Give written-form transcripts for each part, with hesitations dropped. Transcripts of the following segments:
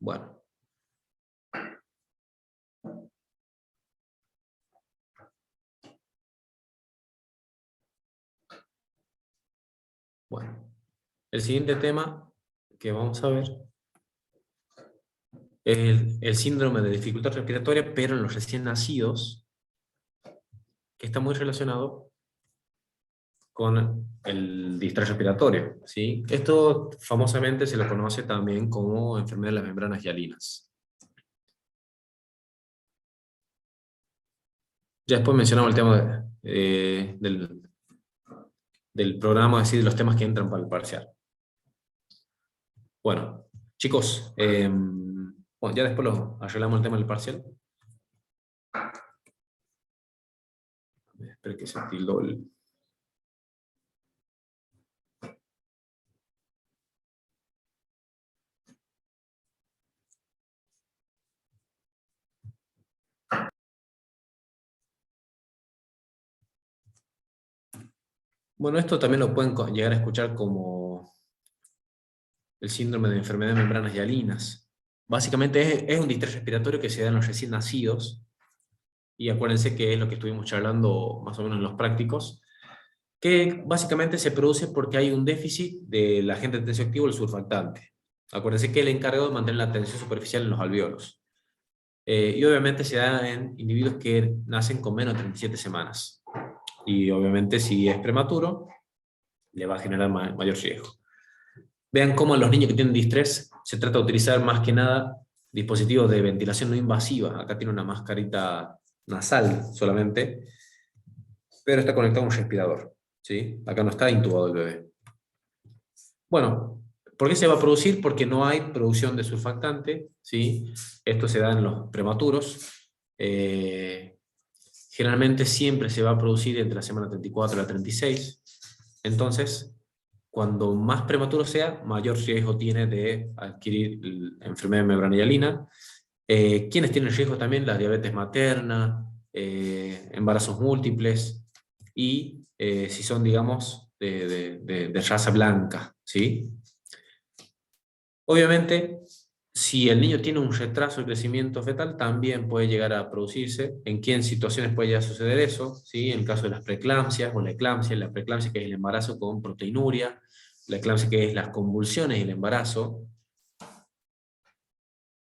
Bueno. Bueno. El siguiente tema que vamos a ver es el síndrome de dificultad respiratoria, pero en los recién nacidos, que está muy relacionado con el distrés respiratorio, ¿sí? Esto famosamente se lo conoce también como enfermedad de las membranas hialinas. Ya después mencionamos el tema del programa, es decir, de los temas que entran para el parcial. Bueno, chicos, bueno, ya después lo arreglamos el tema del parcial. Espero que se tildó el... Bueno, esto también lo pueden llegar a escuchar como el síndrome de enfermedad de membranas hialinas. Básicamente es un distrés respiratorio que se da en los recién nacidos, y acuérdense que es lo que estuvimos charlando más o menos en los prácticos, que básicamente se produce porque hay un déficit del agente tensioactivo, el surfactante. Acuérdense que es el encargado de mantener la tensión superficial en los alvéolos. Y obviamente se da en individuos que nacen con menos de 37 semanas. Y obviamente si es prematuro, le va a generar mayor riesgo. Vean cómo en los niños que tienen distrés se trata de utilizar más que nada dispositivos de ventilación no invasiva. Acá tiene una mascarita nasal solamente, pero está conectado a un respirador, ¿sí? Acá no está intubado el bebé. Bueno, ¿por qué se va a producir? Porque no hay producción de surfactante, ¿sí? Esto se da en los prematuros. Generalmente siempre se va a producir entre la semana 34 y la 36. Entonces, cuando más prematuro sea, mayor riesgo tiene de adquirir la enfermedad de membrana hialina. ¿Quiénes tienen riesgo también? La diabetes materna, embarazos múltiples, y si son, digamos, de raza blanca, ¿sí? Obviamente, si el niño tiene un retraso de crecimiento fetal, también puede llegar a producirse. ¿En qué situaciones puede llegar a suceder eso? ¿Sí? En el caso de las preeclampsias o la preeclampsia que es el embarazo con proteinuria, la eclampsia que es las convulsiones y el embarazo,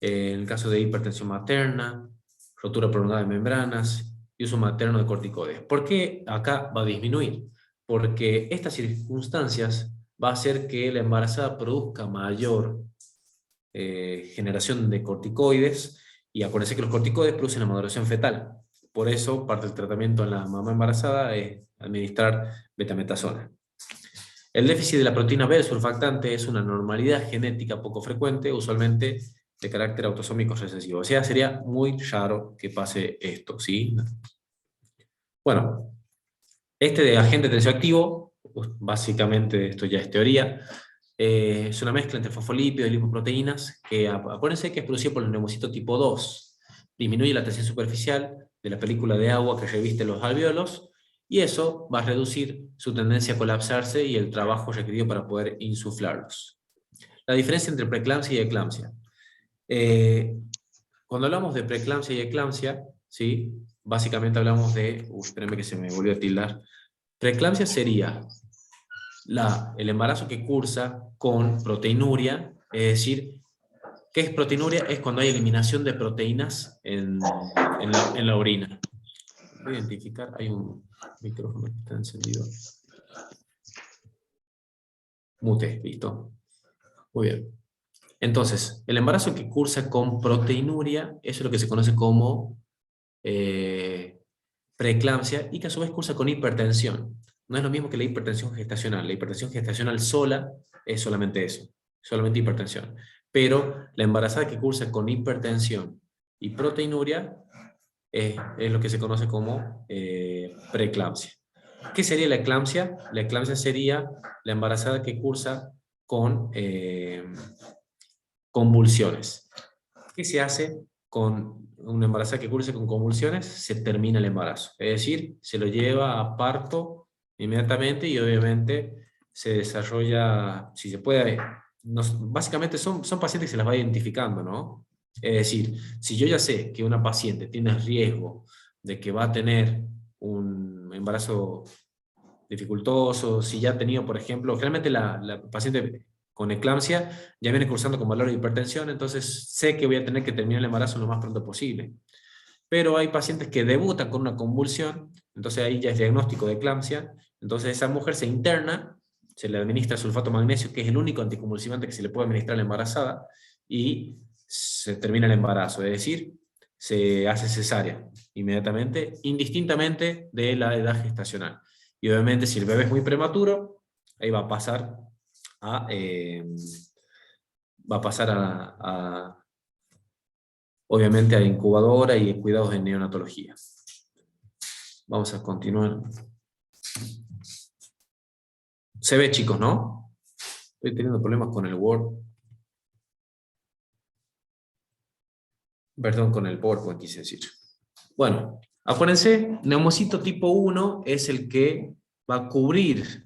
en el caso de hipertensión materna, rotura prolongada de membranas y uso materno de corticoides. ¿Por qué acá va a disminuir? Porque estas circunstancias va a hacer que la embarazada produzca mayor generación de corticoides, y acuérdense que los corticoides producen la maduración fetal. Por eso, parte del tratamiento en la mamá embarazada es administrar betametasona. El déficit de la proteína B, el surfactante, es una anormalidad genética poco frecuente, usualmente de carácter autosómico recesivo. O sea, sería muy raro que pase esto, ¿sí? Bueno, este de agente tensioactivo, básicamente esto ya es teoría, es una mezcla entre fosfolípidos y lipoproteínas que, acuérdense que es producido por el neumocito tipo 2. Disminuye la tensión superficial de la película de agua que reviste los alvéolos, y eso va a reducir su tendencia a colapsarse y el trabajo requerido para poder insuflarlos. La diferencia entre preeclampsia y eclampsia. Cuando hablamos de preeclampsia y eclampsia, ¿sí? Básicamente hablamos de... espérenme que se me volvió a tildar. Preeclampsia sería el embarazo que cursa con proteinuria, es decir, ¿qué es proteinuria? Es cuando hay eliminación de proteínas en la orina. Voy a identificar, hay un micrófono que está encendido. Mute, listo. Muy bien. Entonces, el embarazo que cursa con proteinuria, eso es lo que se conoce como preeclampsia, y que a su vez cursa con hipertensión. No es lo mismo que la hipertensión gestacional. La hipertensión gestacional sola es solamente eso, solamente hipertensión. Pero la embarazada que cursa con hipertensión y proteinuria es lo que se conoce como preeclampsia. ¿Qué sería la eclampsia? La eclampsia sería la embarazada que cursa con convulsiones. ¿Qué se hace con una embarazada que curse con convulsiones? Se termina el embarazo. Es decir, se lo lleva a parto inmediatamente, y obviamente se desarrolla, si se puede, básicamente son pacientes que se las va identificando, ¿no? Es decir, si yo ya sé que una paciente tiene riesgo de que va a tener un embarazo dificultoso, si ya ha tenido, por ejemplo, generalmente la paciente con eclampsia ya viene cursando con valor de hipertensión, entonces sé que voy a tener que terminar el embarazo lo más pronto posible. Pero hay pacientes que debutan con una convulsión, entonces ahí ya es diagnóstico de eclampsia, entonces esa mujer se interna, se le administra sulfato magnesio, que es el único anticonvulsivante que se le puede administrar a la embarazada, y se termina el embarazo, es decir, se hace cesárea inmediatamente, indistintamente de la edad gestacional. Y obviamente si el bebé es muy prematuro, ahí va a pasar a, obviamente a incubadora y cuidados de neonatología. Vamos a continuar. Se ve, chicos, ¿no? Estoy teniendo problemas con el Word. Perdón, con el PowerPoint quise decir. Bueno, acuérdense, neumocito tipo 1 es el que va a cubrir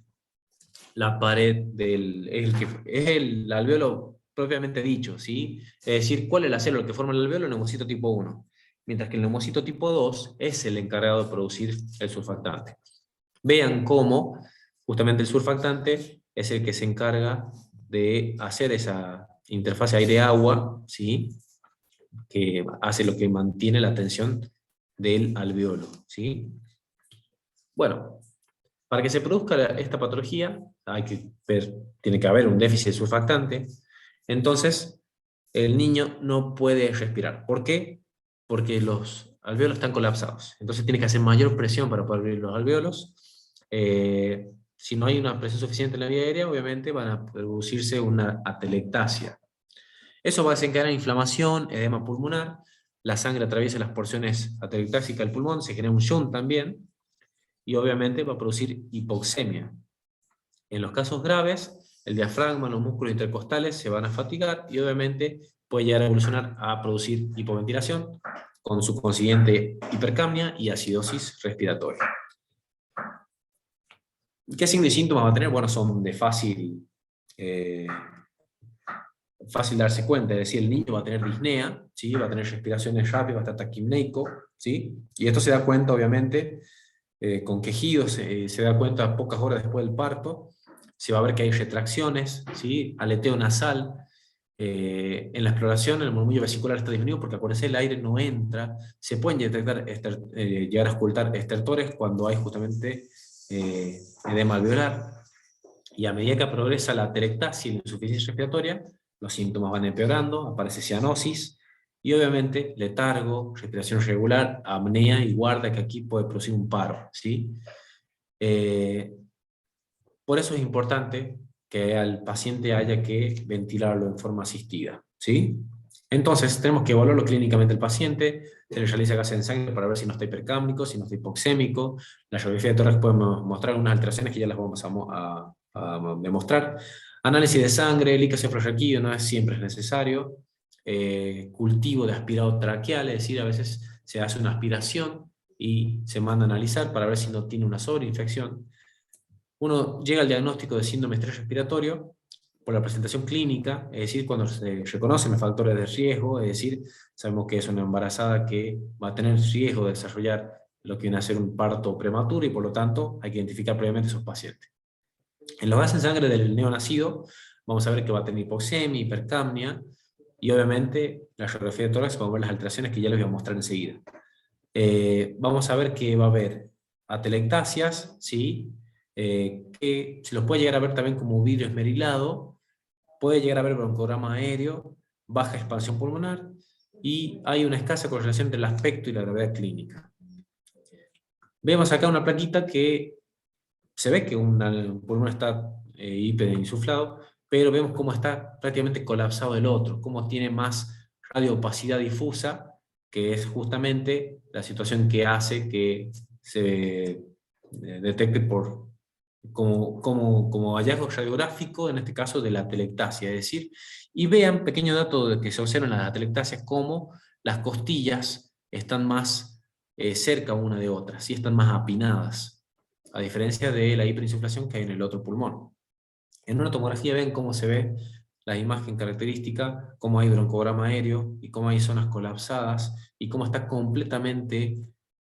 la pared es el alveolo propiamente dicho, ¿sí? Es decir, ¿cuál es la célula que forma el alveolo? El neumocito tipo 1. Mientras que el neumocito tipo 2 es el encargado de producir el surfactante. Vean cómo justamente el surfactante es el que se encarga de hacer esa interfase aire-agua, ¿sí? Que hace lo que mantiene la tensión del alveolo, ¿sí? Bueno, para que se produzca esta patología, tiene que haber un déficit de surfactante, entonces el niño no puede respirar. ¿Por qué? Porque los alveolos están colapsados. Entonces tiene que hacer mayor presión para poder abrir los alveolos. Si no hay una presión suficiente en la vía aérea, obviamente van a producirse una atelectasia. Eso va a desencadenar inflamación, edema pulmonar, la sangre atraviesa las porciones atelectásicas del pulmón, se genera un shunt también, y obviamente va a producir hipoxemia. En los casos graves, el diafragma, los músculos intercostales se van a fatigar y obviamente puede llegar a evolucionar a producir hipoventilación con su consiguiente hipercapnia y acidosis respiratoria. ¿Qué signos y síntomas va a tener? Bueno, son de fácil darse cuenta, es decir, el niño va a tener disnea, ¿sí? Va a tener respiraciones rápidas, va a estar taquimneico, ¿sí? Y esto se da cuenta, obviamente, con quejidos, se da cuenta pocas horas después del parto, se va a ver que hay retracciones, ¿sí? Aleteo nasal, en la exploración el murmullo vesicular está disminuido porque acuérdense el aire no entra, se pueden detectar llegar a ocultar estertores cuando hay justamente edema alveolar, y a medida que progresa la atelectasia y la insuficiencia respiratoria, los síntomas van empeorando, aparece cianosis, y obviamente letargo, respiración irregular, apnea, y guarda que aquí puede producir un paro, ¿sí? Eh, por eso es importante que al paciente haya que ventilarlo en forma asistida, ¿sí? Entonces, tenemos que evaluarlo clínicamente el paciente, se le realiza gases en sangre para ver si no está hipercámnico, si no está hipoxémico, la radiografía de tórax puede mostrar unas alteraciones que ya las vamos a demostrar. Análisis de sangre, líquido cefalorraquídeo no es siempre necesario, cultivo de aspirado traqueal, es decir, a veces se hace una aspiración y se manda a analizar para ver si no tiene una sobreinfección. Uno llega al diagnóstico de síndrome de estrés respiratorio por la presentación clínica, es decir, cuando se reconocen los factores de riesgo, es decir, sabemos que es una embarazada que va a tener riesgo de desarrollar lo que viene a ser un parto prematuro y por lo tanto hay que identificar previamente esos pacientes. En los gases en sangre del neonacido vamos a ver que va a tener hipoxemia, hipercapnia y obviamente la radiografía de tórax vamos a ver las alteraciones que ya les voy a mostrar enseguida. Vamos a ver que va a haber atelectasias, ¿sí? Que se los puede llegar a ver también como vidrio esmerilado, puede llegar a haber broncograma aéreo, baja expansión pulmonar, y hay una escasa correlación entre el aspecto y la gravedad clínica. Vemos acá una plaquita que se ve que un pulmón está hiperinsuflado, pero vemos cómo está prácticamente colapsado el otro, cómo tiene más radioopacidad difusa, que es justamente la situación que hace que se detecte como hallazgo radiográfico, en este caso de la atelectasia, es decir, y vean, pequeño dato de que se observa en las atelectasias, cómo las costillas están más cerca una de otra, ¿sí? Están más apinadas, a diferencia de la hiperinsuflación que hay en el otro pulmón. En una tomografía ven cómo se ve la imagen característica, cómo hay broncograma aéreo y cómo hay zonas colapsadas y cómo está completamente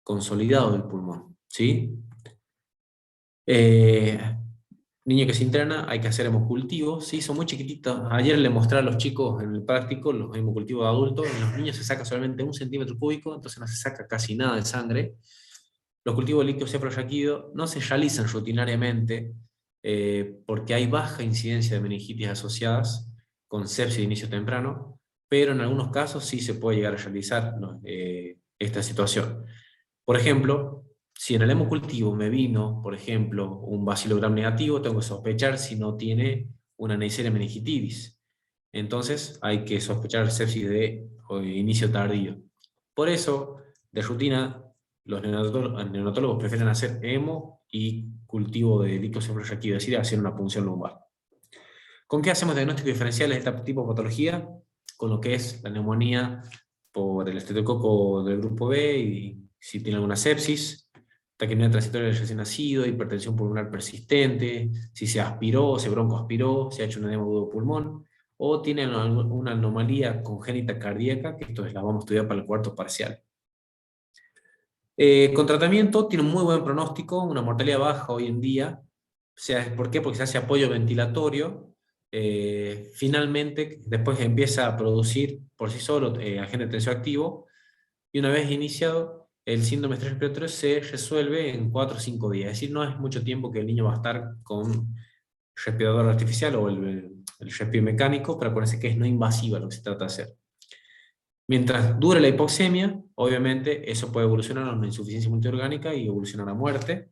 consolidado el pulmón, ¿sí? Eh, Niño que se interna, hay que hacer hemocultivos, ¿sí? Son muy chiquititos. Ayer le mostré a los chicos en el práctico los hemocultivos de adultos. En los niños se saca solamente 1 centímetro cúbico, entonces no se saca casi nada de sangre. Los cultivos de líquido cefalorraquídeo no se realizan rutinariamente porque hay baja incidencia de meningitis asociadas con sepsis de inicio temprano, pero en algunos casos sí se puede llegar a realizar, ¿no? Esta situación. Por ejemplo, si en el hemocultivo me vino, por ejemplo, un bacilo gram negativo, tengo que sospechar si no tiene una Neisseria meningitidis. Entonces hay que sospechar sepsis de inicio tardío. Por eso, de rutina, los neonatólogos prefieren hacer hemo y cultivo de líquido cefalorraquídeo, es decir, hacer una punción lumbar. ¿Con qué hacemos diagnósticos diferenciales de este tipo de patología? Con lo que es la neumonía por el estreptococo del grupo B y si tiene alguna sepsis, taquimia transitoria del recién nacido, hipertensión pulmonar persistente, si se aspiró, se broncoaspiró, se ha hecho un edema agudo de pulmón, o tiene una anomalía congénita cardíaca, que esto la vamos a estudiar para el cuarto parcial. Con tratamiento tiene un muy buen pronóstico, una mortalidad baja hoy en día. ¿Por qué? Porque se hace apoyo ventilatorio. Finalmente, después empieza a producir por sí solo agente tensioactivo, y una vez iniciado, el síndrome de estrés respiratorio se resuelve en 4 o 5 días. Es decir, no es mucho tiempo que el niño va a estar con respirador artificial o el respiro mecánico, pero acuérdense que es no invasiva lo que se trata de hacer. Mientras dure la hipoxemia, obviamente eso puede evolucionar a una insuficiencia multiorgánica y evolucionar a muerte.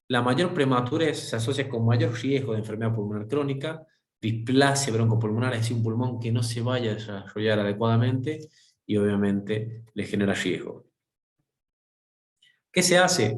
La mayor prematurez se asocia con mayor riesgo de enfermedad pulmonar crónica, displasia broncopulmonar, es decir, un pulmón que no se vaya a desarrollar adecuadamente y obviamente le genera riesgo. ¿Qué se hace?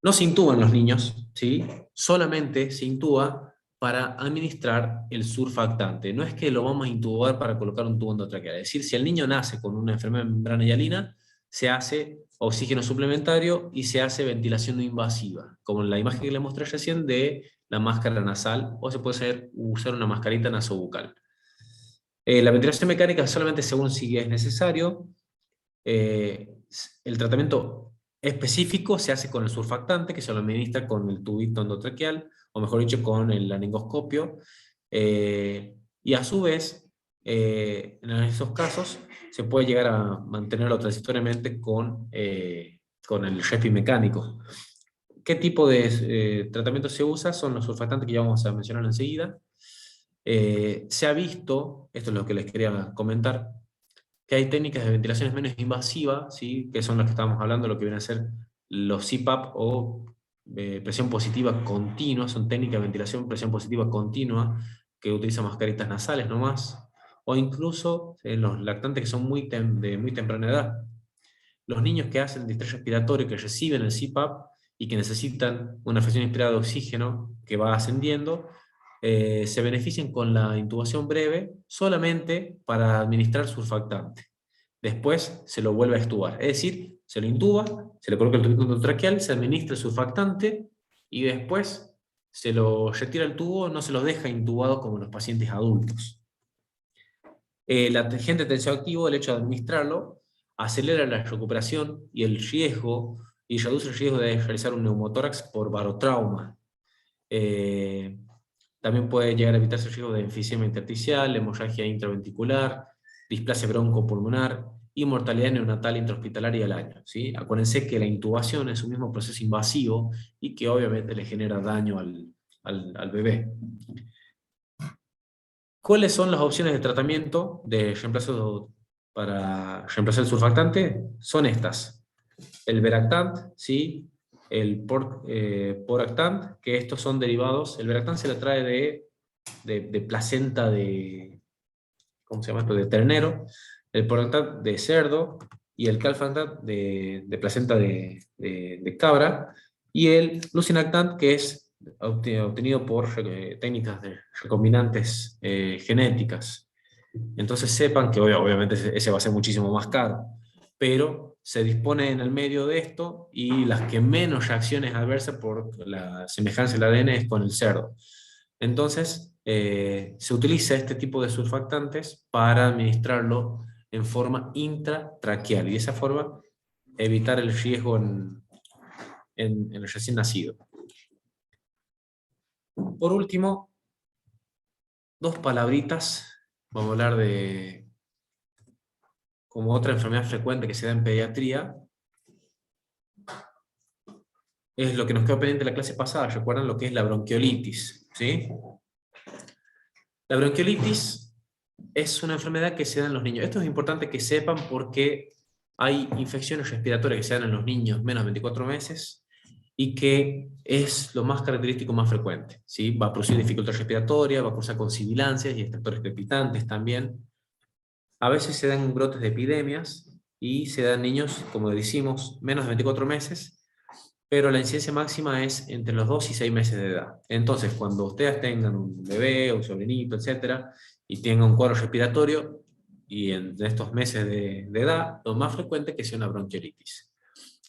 No se intuban los niños, ¿sí? Solamente se intuba para administrar el surfactante. No es que lo vamos a intubar para colocar un tubo endotraqueal. Es decir, si el niño nace con una enfermedad de membrana hialina, se hace oxígeno suplementario y se hace ventilación no invasiva, como en la imagen que le mostré recién de la máscara nasal, o se puede usar una mascarita nasobucal. La ventilación mecánica solamente según si es necesario. El tratamiento específico se hace con el surfactante, que se lo administra con el tubito endotraqueal, o mejor dicho, con el laringoscopio. Y a su vez, en esos casos, se puede llegar a mantenerlo transitoriamente con el respi mecánico. ¿Qué tipo de tratamiento se usa? Son los surfactantes que ya vamos a mencionar enseguida. Se ha visto, esto es lo que les quería comentar, que hay técnicas de ventilación menos invasiva, ¿sí? Que son las que estábamos hablando, lo que vienen a ser los CPAP o presión positiva continua, son técnicas de ventilación presión positiva continua que utilizan mascaritas nasales nomás, o incluso en los lactantes que son de muy temprana edad. Los niños que hacen distrés respiratorio, que reciben el CPAP y que necesitan una fracción inspirada de oxígeno que va ascendiendo, se benefician con la intubación breve solamente para administrar surfactante. Después se lo vuelve a extubar, es decir, se lo intuba, se le coloca el tubo endotraqueal, se administra el surfactante y después se lo retira el tubo, no se los deja intubado como los pacientes adultos. El agente tensioactivo, el hecho de administrarlo, acelera la recuperación y el riesgo, y reduce el riesgo de realizar un neumotórax por barotrauma. También puede llegar a evitarse el riesgo de enfisema intersticial, hemorragia intraventricular, displasia broncopulmonar y mortalidad neonatal intrahospitalaria al año, ¿sí? Acuérdense que la intubación es un mismo proceso invasivo y que obviamente le genera daño al bebé. ¿Cuáles son las opciones de tratamiento de reemplazo para reemplazar el surfactante? Son estas. El Veractant, ¿sí? El Poractant, que estos son derivados. El Veractant se le trae de placenta de, ¿cómo se llama esto? De ternero. El Poractant de cerdo. Y el Calfantant de placenta de cabra. Y el Lucinactant, que es obtenido por técnicas de recombinantes genéticas. Entonces sepan que obviamente ese va a ser muchísimo más caro, pero se dispone en el medio de esto y las que menos reacciones adversas por la semejanza del ADN es con el cerdo. Entonces, se utiliza este tipo de surfactantes para administrarlo en forma intratraqueal y de esa forma evitar el riesgo en el recién nacido. Por último, dos palabritas. Vamos a hablar de como otra enfermedad frecuente que se da en pediatría. Es lo que nos quedó pendiente de la clase pasada. ¿Recuerdan lo que es la bronquiolitis? ¿Sí? La bronquiolitis es una enfermedad que se da en los niños. Esto es importante que sepan porque hay infecciones respiratorias que se dan en los niños menos de 24 meses y que es lo más característico, más frecuente, ¿sí? Va a producir dificultad respiratoria, va a causar con sibilancias y estertores crepitantes también. A veces se dan brotes de epidemias y se dan niños, como decimos, menos de 24 meses, pero la incidencia máxima es entre los 2 y 6 meses de edad. Entonces, cuando ustedes tengan un bebé, un sobrinito, etcétera, y tengan un cuadro respiratorio, y en estos meses de edad, lo más frecuente es que sea una bronquiolitis.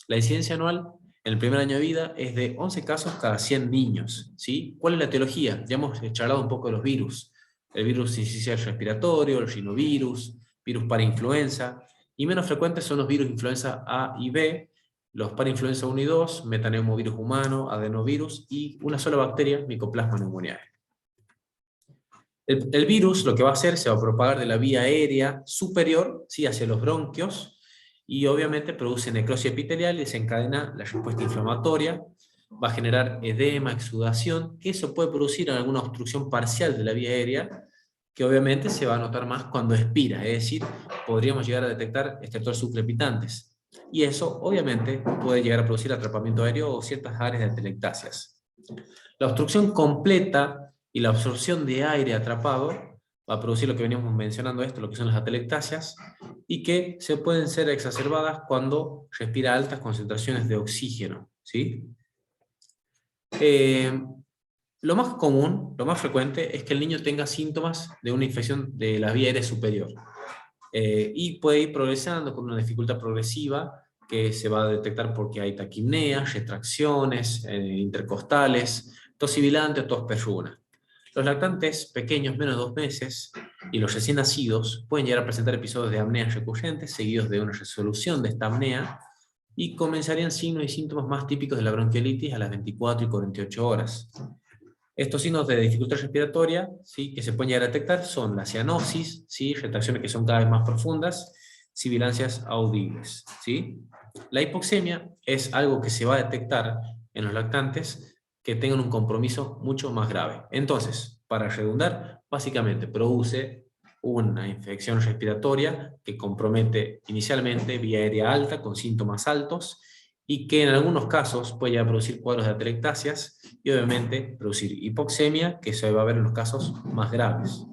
La incidencia anual en el primer año de vida es de 11 casos cada 100 niños, ¿sí? ¿Cuál es la etiología? Ya hemos charlado un poco de los virus. El virus sincicial respiratorio, el rinovirus, virus parainfluenza, y menos frecuentes son los virus influenza A y B, los parainfluenza 1 y 2, metaneumovirus humano, adenovirus y una sola bacteria, Mycoplasma pneumoniae. El virus lo que va a hacer se va a propagar de la vía aérea superior, ¿sí? Hacia los bronquios, y obviamente produce necrosis epitelial y desencadena la respuesta inflamatoria, va a generar edema, exudación, que eso puede producir alguna obstrucción parcial de la vía aérea, que obviamente se va a notar más cuando expira, es decir, podríamos llegar a detectar estertores subcrepitantes. Y eso obviamente puede llegar a producir atrapamiento aéreo o ciertas áreas de atelectasias. La obstrucción completa y la absorción de aire atrapado va a producir lo que veníamos mencionando esto, lo que son las atelectasias, y que se pueden ser exacerbadas cuando respira altas concentraciones de oxígeno, ¿sí? Lo más común, lo más frecuente, es que el niño tenga síntomas de una infección de la vía aérea superior, y puede ir progresando con una dificultad progresiva que se va a detectar porque hay taquipneas, retracciones intercostales, tos sibilante o tos perruna. Los lactantes pequeños, menos de 2 meses, y los recién nacidos pueden llegar a presentar episodios de apneas recurrentes seguidos de una resolución de esta apnea y comenzarían signos y síntomas más típicos de la bronquiolitis a las 24 y 48 horas. Estos signos de dificultad respiratoria, ¿sí?, que se pueden llegar a detectar son la cianosis, ¿sí?, retracciones que son cada vez más profundas, sibilancias audibles, ¿sí? La hipoxemia es algo que se va a detectar en los lactantes que tengan un compromiso mucho más grave. Entonces, para redundar, básicamente produce una infección respiratoria que compromete inicialmente vía aérea alta con síntomas altos y que en algunos casos puede llegar a producir cuadros de atelectasias y obviamente producir hipoxemia, que se va a ver en los casos más graves.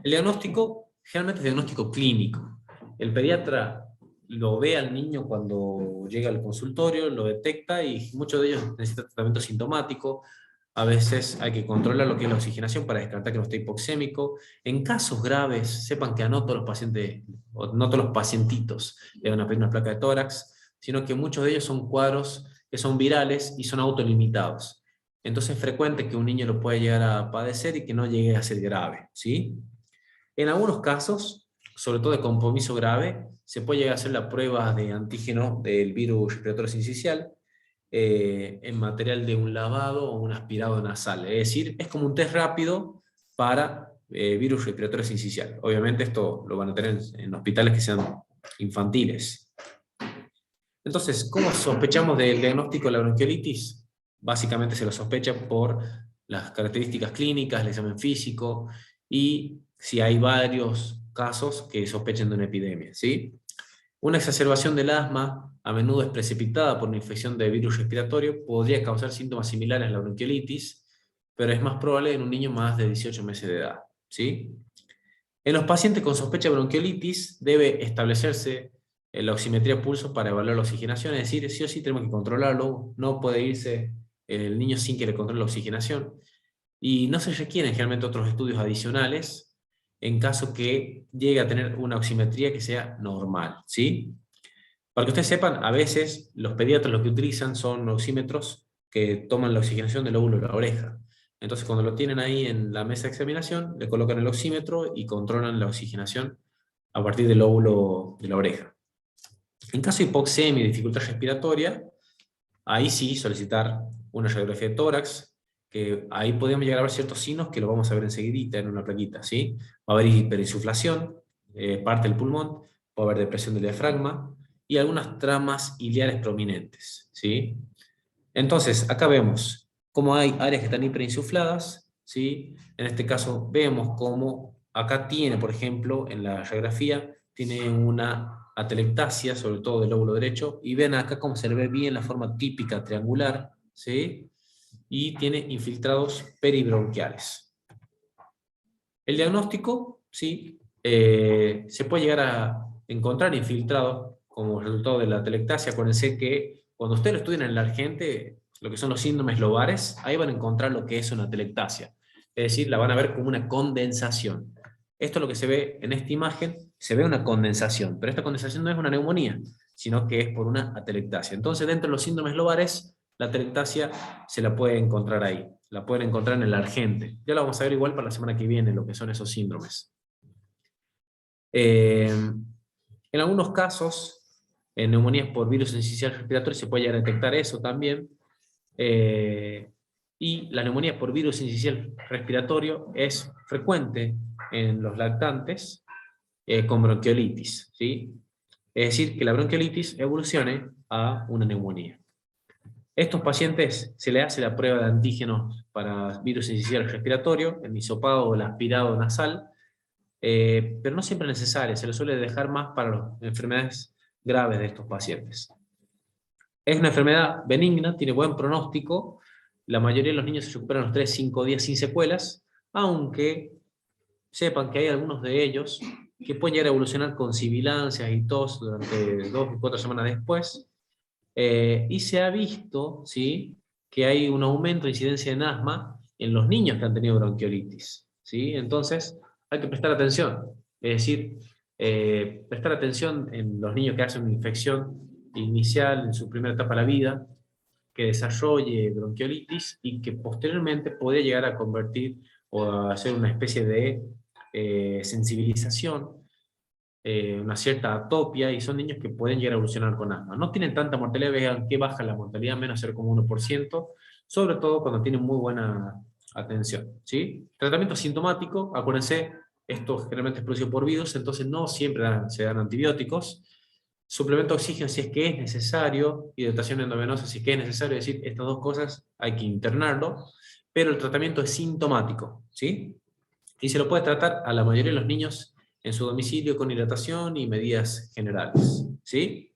El diagnóstico generalmente es diagnóstico clínico. El pediatra lo ve al niño cuando llega al consultorio, lo detecta y muchos de ellos necesitan tratamiento sintomático. A veces hay que controlar lo que es la oxigenación para descartar que no esté hipoxémico. En casos graves, sepan que no todos los pacientes, o no todos los pacientitos le van a pedir una placa de tórax, sino que muchos de ellos son cuadros que son virales y son autolimitados. Entonces es frecuente que un niño lo pueda llegar a padecer y que no llegue a ser grave, ¿sí? En algunos casos, sobre todo de compromiso grave, se puede llegar a hacer la prueba de antígeno del virus respiratorio sincicial en material de un lavado o un aspirado nasal. Es decir, es como un test rápido para virus respiratorio sincicial. Obviamente esto lo van a tener en hospitales que sean infantiles. Entonces, ¿cómo sospechamos del diagnóstico de la bronquiolitis? Básicamente se lo sospecha por las características clínicas, el examen físico y si hay varios casos que sospechen de una epidemia, ¿sí? Una exacerbación del asma, a menudo es precipitada por una infección de virus respiratorio, podría causar síntomas similares a la bronquiolitis, pero es más probable en un niño más de 18 meses de edad, ¿sí? En los pacientes con sospecha de bronquiolitis debe establecerse la oximetría pulso para evaluar la oxigenación, es decir, sí o sí tenemos que controlarlo, no puede irse el niño sin que le controle la oxigenación, y no se requieren generalmente otros estudios adicionales en caso que llegue a tener una oximetría que sea normal, ¿sí? Para que ustedes sepan, a veces los pediatras lo que utilizan son oxímetros que toman la oxigenación del lóbulo de la oreja. Entonces, cuando lo tienen ahí en la mesa de examinación, le colocan el oxímetro y controlan la oxigenación a partir del lóbulo de la oreja. En caso de hipoxemia y dificultad respiratoria, ahí sí solicitar una radiografía de tórax, que ahí podemos llegar a ver ciertos signos que lo vamos a ver enseguidita en una plaquita, ¿sí? Va a haber hiperinsuflación, parte del pulmón, puede haber depresión del diafragma y algunas tramas iliares prominentes, ¿sí? Entonces, acá vemos cómo hay áreas que están hiperinsufladas, ¿sí? En este caso vemos cómo acá tiene, por ejemplo, en la radiografía, tiene una atelectasia, sobre todo del lóbulo derecho, y ven acá cómo se le ve bien la forma típica triangular, ¿sí? Y tiene infiltrados peribronquiales. El diagnóstico, ¿sí? Se puede llegar a encontrar infiltrados como resultado de la atelectasia. Acuérdense que cuando ustedes lo estudian en la gente, lo que son los síndromes lobares, ahí van a encontrar lo que es una atelectasia. Es decir, la van a ver como una condensación. Esto es lo que se ve en esta imagen, se ve una condensación, pero esta condensación no es una neumonía, sino que es por una atelectasia. Entonces, dentro de los síndromes lobares, la atelectasia se la puede encontrar ahí, la pueden encontrar en el argente. Ya la vamos a ver igual para la semana que viene, lo que son esos síndromes. En algunos casos, en neumonías por virus sincicial respiratorio se puede llegar a detectar eso también. Y la neumonía por virus sincicial respiratorio es frecuente en los lactantes con bronquiolitis, ¿sí? Es decir, que la bronquiolitis evolucione a una neumonía. Estos pacientes se le hace la prueba de antígenos para virus sincicial respiratorio, el hisopado o el aspirado nasal, pero no siempre es necesario, se lo suele dejar más para las enfermedades graves de estos pacientes. Es una enfermedad benigna, tiene buen pronóstico, la mayoría de los niños se recuperan los 3-5 días sin secuelas, aunque sepan que hay algunos de ellos que pueden llegar a evolucionar con sibilancias y tos durante 2 y 4 semanas después, y se ha visto, ¿sí?, que hay un aumento de incidencia en asma en los niños que han tenido bronquiolitis, ¿sí? Entonces hay que prestar atención, es decir, prestar atención en los niños que hacen una infección inicial en su primera etapa de la vida, que desarrolle bronquiolitis y que posteriormente puede llegar a convertir o a hacer una especie de sensibilización, una cierta atopia, y son niños que pueden llegar a evolucionar con asma. No tienen tanta mortalidad, vean que baja la mortalidad, menos 0,1%, sobre todo cuando tienen muy buena atención, ¿sí? Tratamiento sintomático, acuérdense, esto generalmente es producido por virus, entonces no siempre se dan antibióticos. Suplemento de oxígeno si es que es necesario, hidratación endovenosa si es que es necesario, es decir, estas dos cosas hay que internarlo, pero el tratamiento es sintomático, ¿sí? Y se lo puede tratar a la mayoría de los niños en su domicilio con hidratación y medidas generales, ¿sí?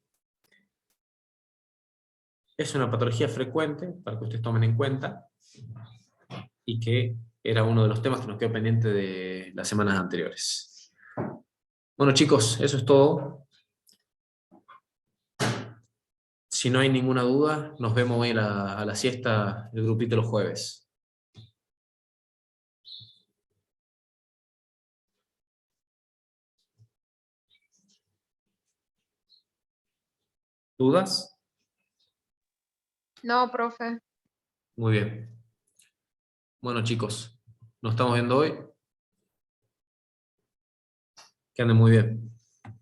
Es una patología frecuente para que ustedes tomen en cuenta y que era uno de los temas que nos quedó pendiente de las semanas anteriores. Bueno, chicos, eso es todo. Si no hay ninguna duda, nos vemos hoy a la siesta del grupito los jueves. ¿Dudas? No, profe. Muy bien. Bueno, chicos, nos estamos viendo hoy. Que anden muy bien.